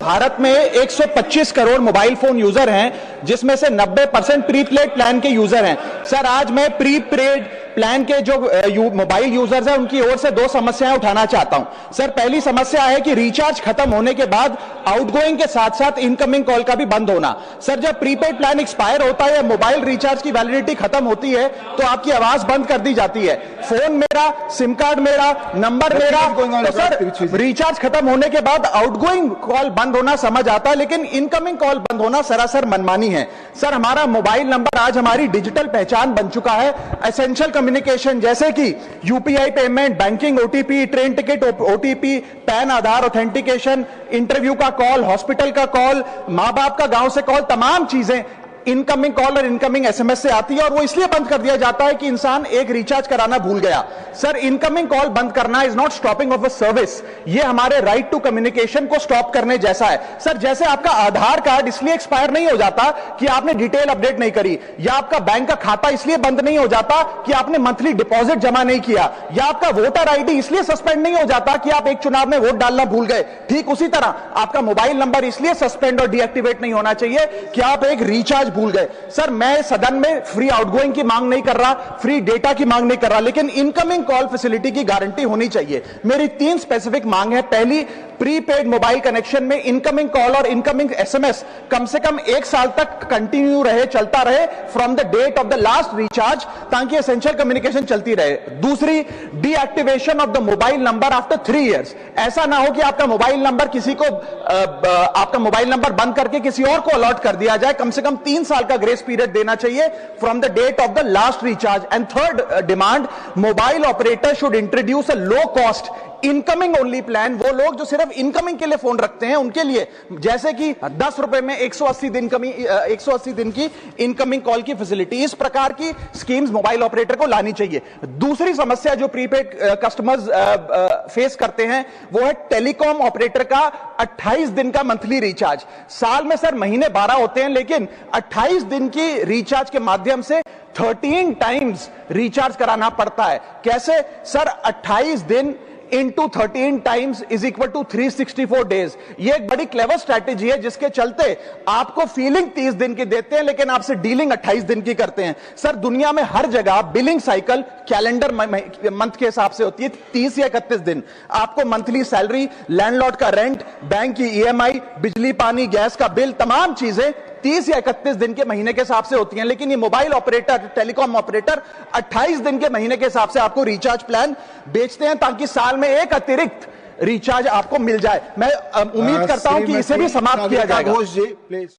भारत में 125 crore mobile phone user हैं, जिसमें से 90% प्रीपेड प्लान के यूजर हैं। सर, आज मैं प्रीपेड प्लान के जो मोबाइल यूजर्स हैं उनकी ओर से दो समस्याएं उठाना चाहता हूं। सर, पहली समस्या है कि रिचार्ज खत्म होने के बाद आउटगोइंग के साथ साथ इनकमिंग कॉल का भी बंद होना। सर, जब प्रीपेड प्लान एक्सपायर होता है या मोबाइल रिचार्ज की वैलिडिटी खत्म होती है तो आपकी आवाज बंद कर दी जाती है। फोन मेरा, सिम कार्ड मेरा, नंबर मेरा। तो सर, रिचार्ज खत्म होने के बाद आउटगोइंग कॉल बंद होना समझ आता है, लेकिन इनकमिंग कॉल बंद होना सरासर मनमानी है। सर, हमारा मोबाइल नंबर आज हमारी डिजिटल पहचान बन चुका है। एसेंशियल कम्युनिकेशन जैसे कि UPI payment, banking, OTP, train ticket OTP, PAN Aadhaar authentication, interview का कॉल, हॉस्पिटल का कॉल, मां बाप का गांव से कॉल, तमाम चीजें इनकमिंग कॉल और इनकमिंग एसएमएस से आती है, और वो इसलिए बंद कर दिया जाता है कि इंसान एक रिचार्ज कराना भूल गया। सर, इनकमिंग कॉल बंद करना is not stopping of a service, ये हमारे राइट टू कम्युनिकेशन को स्टॉप करने जैसा है। सर, जैसे आपका आधार कार्ड इसलिए एक्सपायर नहीं हो जाता कि आपने डिटेल अपडेट नहीं करी, या आपका बैंक का खाता इसलिए बंद नहीं हो जाता कि आपने मंथली डिपॉजिट जमा नहीं किया, या आपका वोटर आईडी इसलिए सस्पेंड नहीं हो जाता कि आप एक चुनाव में वोट डालना भूल गए, ठीक उसी तरह आपका मोबाइल नंबर इसलिए सस्पेंड और डीएक्टिवेट नहीं होना चाहिए कि आप एक रिचार्ज भूल गए। सर, मैं सदन में फ्री आउटगोइंग की मांग नहीं कर रहा, फ्री डेटा की मांग नहीं कर रहा, लेकिन इनकमिंग कॉल फैसिलिटी की गारंटी होनी चाहिए। मेरी 3 स्पेसिफिक मांग है। पहली, प्रीपेड मोबाइल कनेक्शन में इनकमिंग कॉल और इनकमिंग एसएमएस कम से कम 1 साल तक कंटिन्यू रहे, चलता रहे from the date of the last recharge, ताकि एसेंशियल कम्युनिकेशन चलती रहे। दूसरी, deactivation of the mobile number after 3 years. ऐसा ना हो कि आपका मोबाइल नंबर किसी को आपका मोबाइल नंबर बंद करके किसी और को अलॉट कर दिया जाए। कम से कम 3 साल का ग्रेस पीरियड देना चाहिए from the date of the last recharge. And third demand, mobile operator should introduce a low cost incoming only plan. वो लोग जो सिर्फ इनकमिंग के लिए फोन रखते हैं उनके लिए, जैसे कि 10 रुपए में 180 दिन की इनकमिंग कॉल की फैसिलिटी, इस प्रकार की स्कीम्स मोबाइल ऑपरेटर को लानी चाहिए। दूसरी समस्या जो प्रीपेड कस्टमर्स फेस करते हैं वो है टेलीकॉम ऑपरेटर का 28 दिन का मंथली रिचार्ज। साल में सर महीने 12 होते हैं, लेकिन 28 दिन की रिचार्ज के माध्यम से 13 टाइम्स रिचार्ज कराना पड़ता है। कैसे सर? 28 दिन into 13 times is equal to 364 days. ये एक बड़ी क्लेवर स्ट्रैटेजी है, जिसके चलते आपको फीलिंग 30 दिन की देते हैं, लेकिन आपसे डीलिंग 28 दिन की करते हैं। सर, दुनिया में हर जगह बिलिंग साइकिल कैलेंडर मंथ के हिसाब से होती है, 30 या 31 दिन। आपको मंथली सैलरी, लैंडलॉर्ड का रेंट, बैंक की ईएमआई, बिजली पानी गैस का बिल, तमाम चीजें 30 या 31 दिन के महीने के हिसाब से होती हैं। लेकिन ये मोबाइल ऑपरेटर, टेलीकॉम ऑपरेटर 28 दिन के महीने के हिसाब से आपको रिचार्ज प्लान बेचते हैं, ताकि साल में एक अतिरिक्त रिचार्ज आपको मिल जाए। मैं उम्मीद करता हूं कि इसे भी समाप्त किया जाएगा।